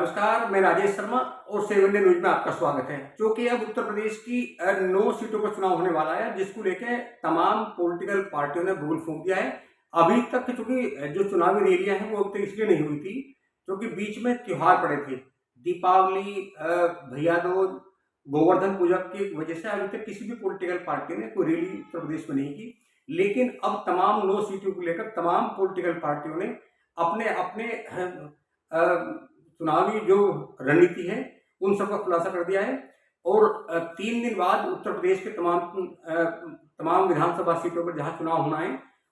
नमस्कार, मैं राजेश शर्मा और 7 इंडिया न्यूज में आपका स्वागत है। क्योंकि अब उत्तर प्रदेश की 9 सीटों पर चुनाव होने वाला है, जिसको लेकर तमाम पॉलिटिकल पार्टियों ने बबूल फूंक दिया है। अभी तक चूंकि जो चुनावी रैलियां हैं वो अब तक इसलिए नहीं हुई थी क्योंकि बीच में त्योहार पड़े थे, दीपावली, भैया दूज, गोवर्धन पूजा की वजह से अभी तक किसी भी पॉलिटिकल पार्टी ने कोई रैली उत्तर प्रदेश में नहीं की। लेकिन अब तमाम 9 सीटों को लेकर तमाम पॉलिटिकल पार्टियों ने अपने अपने चुनावी जो रणनीति है उन सबका खुलासा कर दिया है। और 3 दिन बाद उत्तर प्रदेश के तमाम विधानसभा सीटों पर जहां चुनाव होना है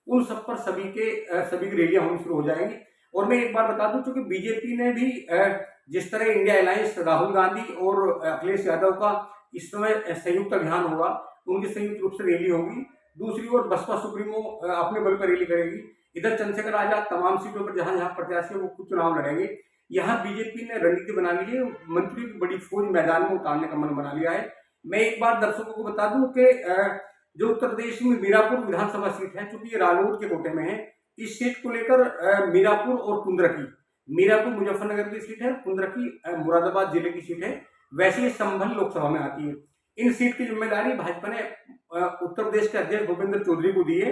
उन सब पर सभी की रैलियां होनी शुरू हो जाएंगी। और मैं एक बार बता दूं, क्योंकि बीजेपी ने भी जिस तरह इंडिया अलायंस राहुल गांधी और अखिलेश यादव का इस समय संयुक्त अभियान होगा, उनकी संयुक्त रूप से रैली होगी। दूसरी ओर बसपा सुप्रीमो अपने बल पर रैली करेगी। इधर चंद्रशेखर आजाद तमाम सीटों पर जहां जहां प्रत्याशी है वो खुद चुनाव लड़ेंगे। यहाँ बीजेपी ने रणनीति बना ली है, मंत्रियों की बड़ी फौज मैदान में उतारने का मन बना लिया है। मैं एक बार दर्शकों को बता दूं कि जो उत्तर प्रदेश में मीरापुर विधानसभा सीट है, चूंकि ये रालोद के कोटे में है, इस सीट को लेकर मीरापुर और कुंदरकी, मीरापुर मुजफ्फरनगर की सीट है, कुंदरकी मुरादाबाद जिले की सीट है। वैसे ये संभल लोकसभा में आती है। इन सीट की जिम्मेदारी भाजपा ने उत्तर प्रदेश के अध्यक्ष भूपेंद्र चौधरी को दी है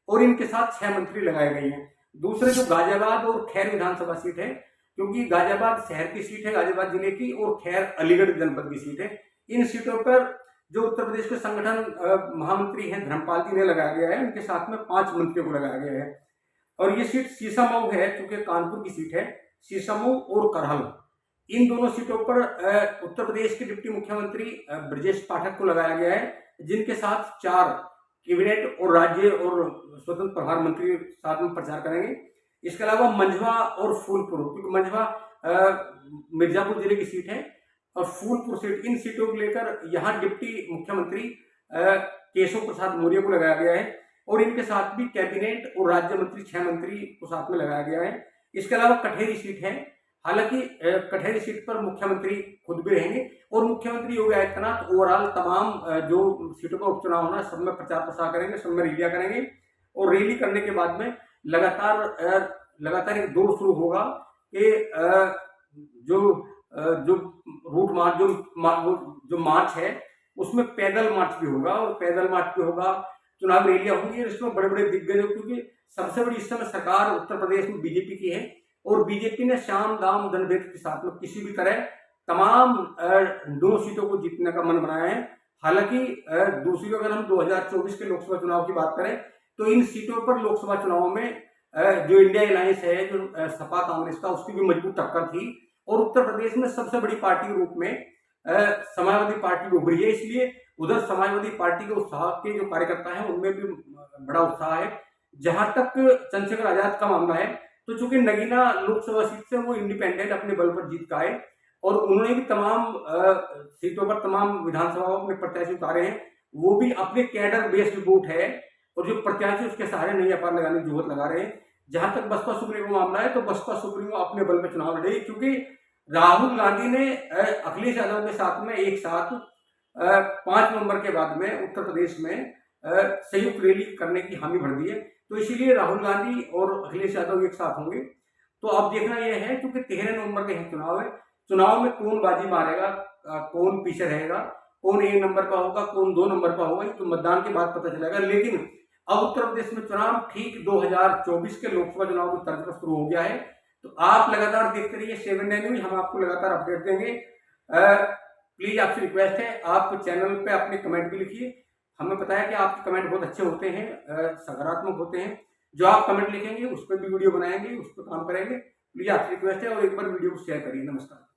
और इनके साथ 6 मंत्री लगाए गए हैं। दूसरे जो गाजियाबाद और खैर विधानसभा सीट है, क्योंकि गाजियाबाद शहर की सीट है गाजियाबाद जिले की और खैर अलीगढ़ जनपद की सीट है, इन सीटों पर जो उत्तर प्रदेश के संगठन महामंत्री हैं धर्मपाल जी ने लगाया गया है, उनके साथ में 5 मंत्रियों को लगाया गया है। और ये सीट सीसामऊ है, क्योंकि कानपुर की सीट है, सीसामऊ और करहल, इन दोनों सीटों पर उत्तर प्रदेश के डिप्टी मुख्यमंत्री ब्रजेश पाठक को लगाया गया है, जिनके साथ 4 कैबिनेट और राज्य और स्वतंत्र प्रभार मंत्री साथ में प्रचार करेंगे। इसके अलावा मंझवा और फूलपुर, क्योंकि मंझवा मिर्जापुर जिले की सीट है और फूलपुर सीट, इन सीटों को लेकर यहाँ डिप्टी मुख्यमंत्री केशव प्रसाद मौर्य को लगाया गया है और इनके साथ भी कैबिनेट और राज्य मंत्री 6 मंत्री को साथ में लगाया गया है। इसके अलावा कठेरी सीट है, हालांकि कठेरी सीट पर मुख्यमंत्री खुद भी रहेंगे और मुख्यमंत्री योगी आदित्यनाथ ओवरऑल तमाम जो सीटों का उपचुनाव होना है सब में प्रचार प्रसार करेंगे, सब में रैलियां करेंगे। और रैली करने के बाद में लगातार एक दौर शुरू होगा कि जो रूट मार्च जो मार्च है उसमें पैदल मार्च भी होगा और पैदल मार्च भी होगा, चुनाव रैलियां होंगी। इसमें बड़े बड़े दिग्गज, क्योंकि सबसे बड़ी इस समय सरकार उत्तर प्रदेश में बीजेपी की है और बीजेपी ने शाम दाम दंड के साथ में किसी भी तरह तमाम 2 सीटों को जीतने का मन बनाया है। हालांकि दूसरी अगर हम 2024 के लोकसभा चुनाव की बात करें तो इन सीटों पर लोकसभा चुनाव में जो इंडिया अलायंस है, जो सपा कांग्रेस का, उसकी भी मजबूत टक्कर थी और उत्तर प्रदेश में सबसे बड़ी पार्टी के रूप में समाजवादी पार्टी उभरी है। इसलिए उधर समाजवादी पार्टी के उत्साह के जो कार्यकर्ता हैं उनमें भी बड़ा उत्साह है। जहां तक चंद्रशेखर आजाद का मामला है, तो चूंकि नगीना लोकसभा सीट से वो इंडिपेंडेंट अपने बल पर जीत का आए और उन्होंने भी तमाम सीटों पर तमाम विधानसभाओं में प्रत्याशी उतारे हैं, वो भी अपने कैडर बेस्ड वोट है और जो प्रत्याशी उसके सहारे नहीं अपार लगाने की जरूरत लगा रहे हैं। जहां तक बसपा सुप्रीमो मामला है, तो बसपा सुप्रीमो अपने बल पर चुनाव लड़ेगी, क्योंकि राहुल गांधी ने अखिलेश यादव के साथ में एक साथ 5 नवंबर के बाद में उत्तर प्रदेश में संयुक्त रैली करने की हामी भर दी है। तो इसीलिए राहुल गांधी और अखिलेश यादव एक साथ होंगे। तो अब देखना यह है, क्योंकि 13 नवंबर का चुनाव है, चुनाव में कौन बाजी मारेगा, कौन पीछे रहेगा, कौन 1 नंबर का होगा, कौन 2 नंबर का होगा, तो मतदान के बाद पता चलेगा। लेकिन अब उत्तर प्रदेश में चुनाव ठीक 2024 के लोकसभा चुनाव की तर्ज पर शुरू हो गया है। तो आप लगातार देखते रहिए 7 इंडिया न्यूज, हम आपको लगातार अपडेट देंगे। प्लीज आपसे रिक्वेस्ट है, आप चैनल पे अपने कमेंट भी लिखिए। हमें पता है कि आपके कमेंट बहुत अच्छे होते हैं, सकारात्मक होते हैं। जो आप कमेंट लिखेंगे उस पर भी वीडियो बनाएंगे, उस पर काम करेंगे। प्लीज आपसे रिक्वेस्ट है और एक बार वीडियो को शेयर करिए। नमस्कार।